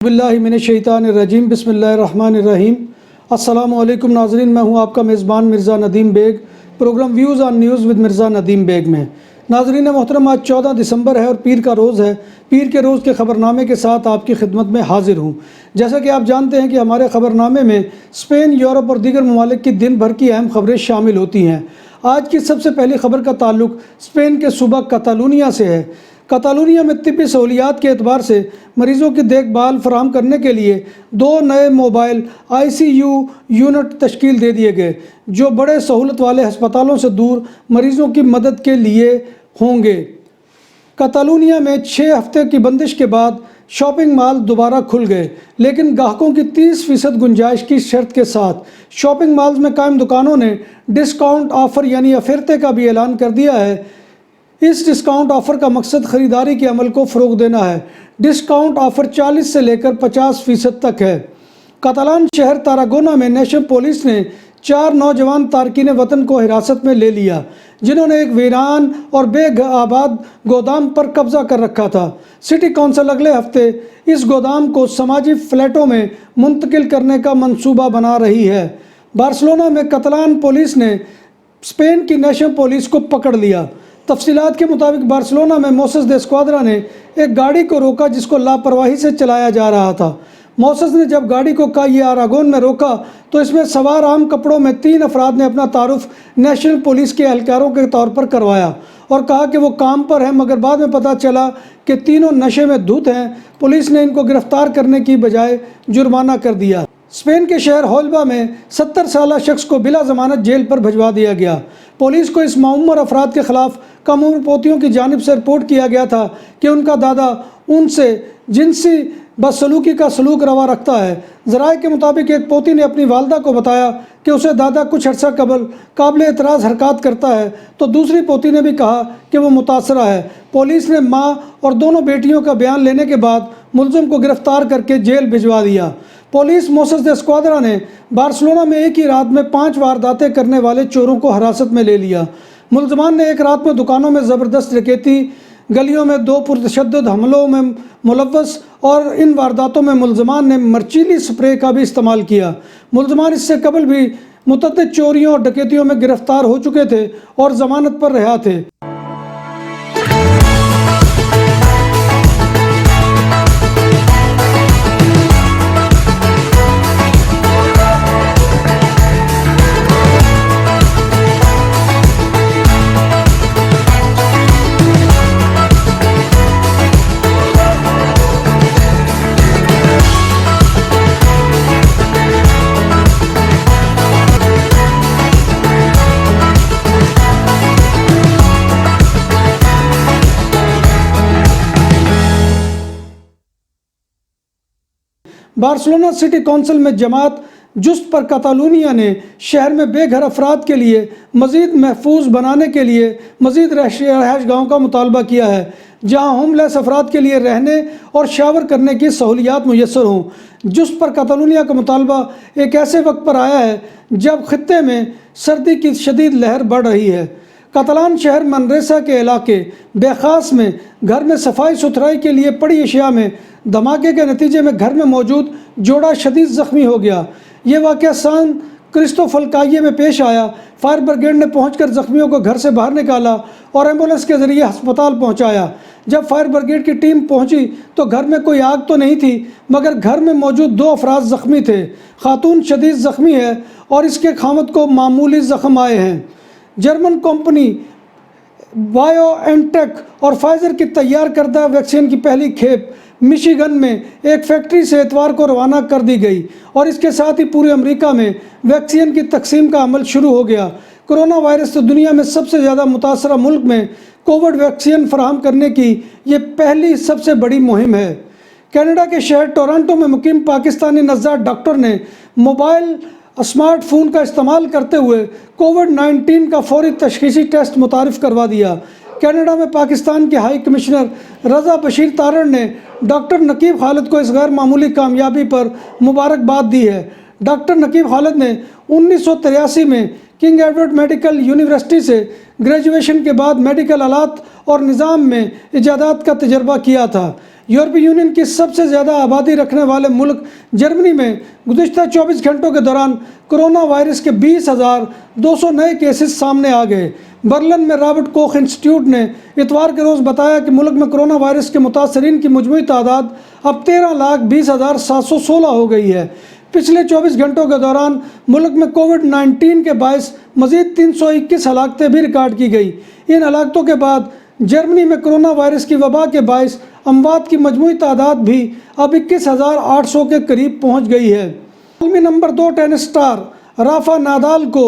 باللہ من الشیطان الرجیم بسم اللہ الرحمن الرحیم۔ السلام علیکم ناظرین، میں ہوں آپ کا میزبان Mirza Nadeem Baig, programme views on news with Mirza Nadeem Baig میں۔ ناظرین محترم، آج 14 دسمبر ہے اور پیر کا روز ہے۔ پیر کے روز کے خبرنامے کے ساتھ آپ کی خدمت میں حاضر ہوں۔ جیسا کہ آپ جانتے ہیں کہ ہمارے خبرنامے میں اسپین، یورپ اور دیگر ممالک کی دن بھر کی اہم خبریں شامل ہوتی ہیں۔ آج کی سب سے پہلی خبر کا تعلق اسپین کے صوبہ کتالونیہ سے ہے۔ کتالونیہ میں طبی سہولیات کے اعتبار سے مریضوں کی دیکھ بھال فراہم کرنے کے لیے 2 نئے موبائل ICU یونٹ تشکیل دے دیے گئے، جو بڑے سہولت والے ہسپتالوں سے دور مریضوں کی مدد کے لیے ہوں گے۔ کتالونیہ میں 6 ہفتے کی بندش کے بعد شاپنگ مال دوبارہ کھل گئے، لیکن گاہکوں کی 30% گنجائش کی شرط کے ساتھ۔ شاپنگ مالز میں قائم دکانوں نے ڈسکاؤنٹ آفر یعنی افیرتے کا بھی اعلان کر دیا ہے۔ اس ڈسکاؤنٹ آفر کا مقصد خریداری کے عمل کو فروغ دینا ہے۔ ڈسکاؤنٹ آفر 40 سے لے کر 50% تک ہے۔ کاتالان شہر تاراگونا میں نیشنل پولیس نے 4 نوجوان تارکین وطن کو حراست میں لے لیا، جنہوں نے ایک ویران اور بے آباد گودام پر قبضہ کر رکھا تھا۔ سٹی کونسل اگلے ہفتے اس گودام کو سماجی فلیٹوں میں منتقل کرنے کا منصوبہ بنا رہی ہے۔ بارسلونا میں کاتالان پولیس نے اسپین کی نیشنل پولیس کو پکڑ لیا۔ تفصیلات کے مطابق بارسلونا میں موسس دے اسکواڈرا نے ایک گاڑی کو روکا جس کو لاپرواہی سے چلایا جا رہا تھا۔ موسس نے جب گاڑی کو کائے آراگون میں روکا تو اس میں سوار عام کپڑوں میں 3 افراد نے اپنا تعارف نیشنل پولیس کے اہلکاروں کے طور پر کروایا اور کہا کہ وہ کام پر ہیں، مگر بعد میں پتہ چلا کہ تینوں نشے میں دھت ہیں۔ پولیس نے ان کو گرفتار کرنے کی بجائے جرمانہ کر دیا۔ اسپین کے شہر ہولبا میں 70 سالہ شخص کو بلا ضمانت جیل پر بھجوا دیا گیا۔ پولیس کو اس معمر افراد کے خلاف کم عمر پوتیوں کی جانب سے رپورٹ کیا گیا تھا کہ ان کا دادا ان سے جنسی بدسلوکی کا سلوک روا رکھتا ہے۔ ذرائع کے مطابق ایک پوتی نے اپنی والدہ کو بتایا کہ اسے دادا کچھ عرصہ قابل اعتراض حرکات کرتا ہے، تو دوسری پوتی نے بھی کہا کہ وہ متاثرہ ہے۔ پولیس نے ماں اور دونوں بیٹیوں کا بیان لینے کے بعد ملزم کو گرفتار کر کے جیل بھجوا دیا۔ پولیس موسس دے اسکواڈرا نے بارسلونا میں ایک ہی رات میں 5 وارداتیں کرنے والے چوروں کو حراست میں لے لیا۔ ملزمان نے ایک رات میں دکانوں میں زبردست ڈکیتی، گلیوں میں 2 پرتشدد حملوں میں ملوث، اور ان وارداتوں میں ملزمان نے مرچیلی سپرے کا بھی استعمال کیا۔ ملزمان اس سے قبل بھی متعدد چوریوں اور ڈکیتیوں میں گرفتار ہو چکے تھے اور ضمانت پر رہا تھے۔ بارسلونا سٹی کونسل میں جماعت جست پر کاتالونیہ نے شہر میں بے گھر افراد کے لیے مزید محفوظ بنانے کے لیے مزید رہائش گاہوں کا مطالبہ کیا ہے، جہاں ہوم لیس افراد کے لیے رہنے اور شاور کرنے کی سہولیات میسر ہوں۔ جست پر کاتالونیہ کا مطالبہ ایک ایسے وقت پر آیا ہے جب خطے میں سردی کی شدید لہر بڑھ رہی ہے۔ کاتالان شہر منریسا کے علاقے بیخاس میں گھر میں صفائی ستھرائی کے لیے پڑی اشیاء میں دھماکے کے نتیجے میں گھر میں موجود جوڑا شدید زخمی ہو گیا۔ یہ واقعہ سان کرسٹوفل کائے میں پیش آیا۔ فائر بریگیڈ نے پہنچ کر زخمیوں کو گھر سے باہر نکالا اور ایمبولینس کے ذریعے ہسپتال پہنچایا۔ جب فائر بریگیڈ کی ٹیم پہنچی تو گھر میں کوئی آگ تو نہیں تھی، مگر گھر میں موجود 2 افراد زخمی تھے۔ خاتون شدید زخمی ہے اور اس کے خاوند کو معمولی زخم آئے ہیں۔ جرمن کمپنی بائیو این ٹیک اور فائزر کی تیار کردہ ویکسین کی پہلی کھیپ مشیگن میں ایک فیکٹری سے اتوار کو روانہ کر دی گئی اور اس کے ساتھ ہی پورے امریکہ میں ویکسین کی تقسیم کا عمل شروع ہو گیا۔ کرونا وائرس سے دنیا میں سب سے زیادہ متاثرہ ملک میں کووڈ ویکسین فراہم کرنے کی یہ پہلی سب سے بڑی مہم ہے۔ کینیڈا کے شہر ٹورانٹو میں مقیم پاکستانی نژاد ڈاکٹر نے موبائل اسمارٹ فون کا استعمال کرتے ہوئے کووڈ-19 کا فوری تشخیصی ٹیسٹ متعارف کروا دیا۔ کینیڈا میں پاکستان کے ہائی کمشنر رضا بشیر تارڑ نے ڈاکٹر نقیب خالد کو اس غیر معمولی کامیابی پر مبارکباد دی ہے۔ ڈاکٹر نقیب خالد نے 1983 میں کنگ ایڈورڈ میڈیکل یونیورسٹی سے گریجویشن کے بعد میڈیکل آلات اور نظام میں ایجادات کا تجربہ کیا تھا۔ یورپی یونین کی سب سے زیادہ آبادی رکھنے والے ملک جرمنی میں گزشتہ 24 گھنٹوں کے دوران کرونا وائرس کے 20,200 نئے کیسز سامنے آ گئے۔ برلن میں رابرٹ کوخ انسٹیٹیوٹ نے اتوار کے روز بتایا کہ ملک میں کرونا وائرس کے متاثرین کی مجموعی تعداد اب 13,20,716 ہو گئی ہے۔ پچھلے 24 گھنٹوں کے دوران ملک میں کووڈ-19 کے باعث مزید 321 ہلاکتیں بھی ریکارڈ کی گئی۔ ان ہلاکتوں کے بعد جرمنی میں کرونا وائرس کی وبا کے باعث اموات کی مجموعی تعداد بھی اب 21,800 کے قریب پہنچ گئی ہے۔ عالمی نمبر 2 ٹینس سٹار رافا نادال کو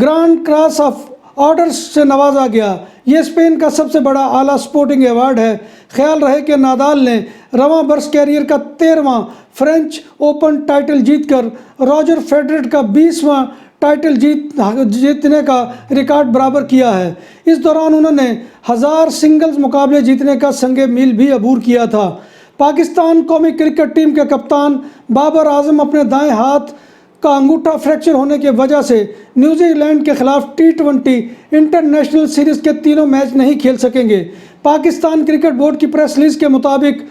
گرانڈ کراس آف آرڈر سے نوازا گیا۔ یہ اسپین کا سب سے بڑا اعلیٰ سپورٹنگ ایوارڈ ہے۔ خیال رہے کہ نادال نے رواں برس کیریئر کا 13واں فرینچ اوپن ٹائٹل جیت کر روجر فیڈرر کا 20واں ٹائٹل جیتنے کا ریکارڈ برابر کیا ہے۔ اس دوران انہوں نے 1000 سنگلز مقابلے جیتنے کا سنگ میل بھی عبور کیا تھا۔ پاکستان قومی کرکٹ ٹیم کے کپتان بابر اعظم اپنے دائیں ہاتھ کا انگوٹھا فریکچر ہونے کی وجہ سے نیوزی لینڈ کے خلاف T20 انٹرنیشنل سیریز کے تینوں میچ نہیں کھیل سکیں گے۔ پاکستان کرکٹ بورڈ کی پریس ریلیز کے مطابق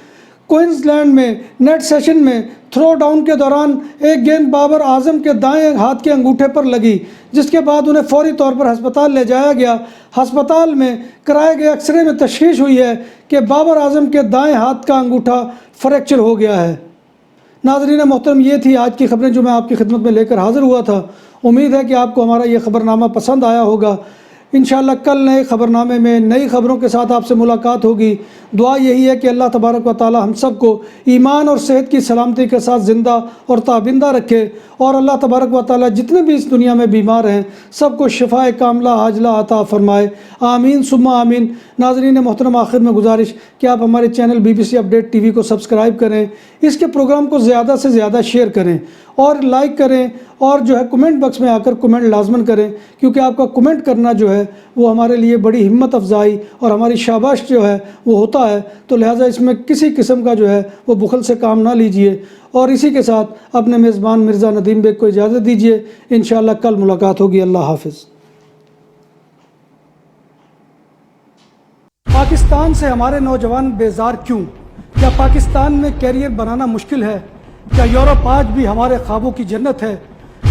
کوئنز لینڈ میں نیٹ سیشن میں تھرو ڈاؤن کے دوران ایک گیند بابر اعظم کے دائیں ہاتھ کے انگوٹھے پر لگی، جس کے بعد انہیں فوری طور پر ہسپتال لے جایا گیا۔ ہسپتال میں کرائے گئے ایکس رے میں تشخیص ہوئی ہے کہ بابر اعظم کے دائیں ہاتھ کا انگوٹھا فریکچر ہو گیا ہے۔ ناظرین محترم، یہ تھی آج کی خبریں جو میں آپ کی خدمت میں لے کر حاضر ہوا تھا۔ امید ہے کہ آپ کو ہمارا یہ خبرنامہ پسند آیا ہوگا۔ انشاءاللہ کل نئے خبرنامے میں نئی خبروں کے ساتھ آپ سے ملاقات ہوگی۔ دعا یہی ہے کہ اللہ تبارک و تعالی ہم سب کو ایمان اور صحت کی سلامتی کے ساتھ زندہ اور تابندہ رکھے، اور اللہ تبارک و تعالی جتنے بھی اس دنیا میں بیمار ہیں سب کو شفاء کاملہ عاجلہ عطا فرمائے، آمین ثم آمین۔ ناظرین محترم، آخر میں گزارش کہ آپ ہمارے channel BBC update T V کو سبسکرائب کریں، اس کے پروگرام کو زیادہ سے زیادہ شیئر کریں اور لائک کریں، اور کمنٹ باکس میں آ کر کمنٹ لازماً کریں، کیونکہ آپ کا کمنٹ کرنا وہ ہمارے لیے بڑی ہمت افزائی اور ہماری شاباش وہ ہوتا ہے۔ تو لہٰذا اس میں کسی قسم کا وہ بخل سے کام نہ لیجئے، اور اسی کے ساتھ اپنے میزبان مرزا ندیم بیگ کو اجازت دیجئے۔ انشاءاللہ کل ملاقات ہوگی۔ اللہ حافظ۔ پاکستان سے ہمارے نوجوان بیزار کیوں؟ کیا پاکستان میں کیریئر بنانا مشکل ہے؟ کیا یورپ آج بھی ہمارے خوابوں کی جنت ہے؟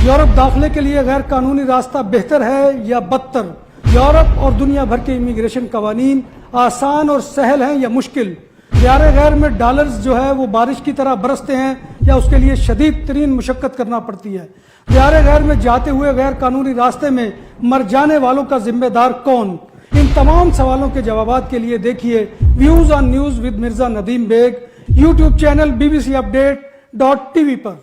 یورپ داخلے کے لیے غیر قانونی راستہ بہتر ہے یا بدتر؟ یورپ اور دنیا بھر کے امیگریشن قوانین آسان اور سہل ہیں یا مشکل؟ دیار غیر میں ڈالرز وہ بارش کی طرح برستے ہیں یا اس کے لیے شدید ترین مشقت کرنا پڑتی ہے؟ دیار غیر میں جاتے ہوئے غیر قانونی راستے میں مر جانے والوں کا ذمہ دار کون؟ ان تمام سوالوں کے جوابات کے لیے دیکھیے views on news with Mirza Nadeem Baig, YouTube channel BBC Update.tv per.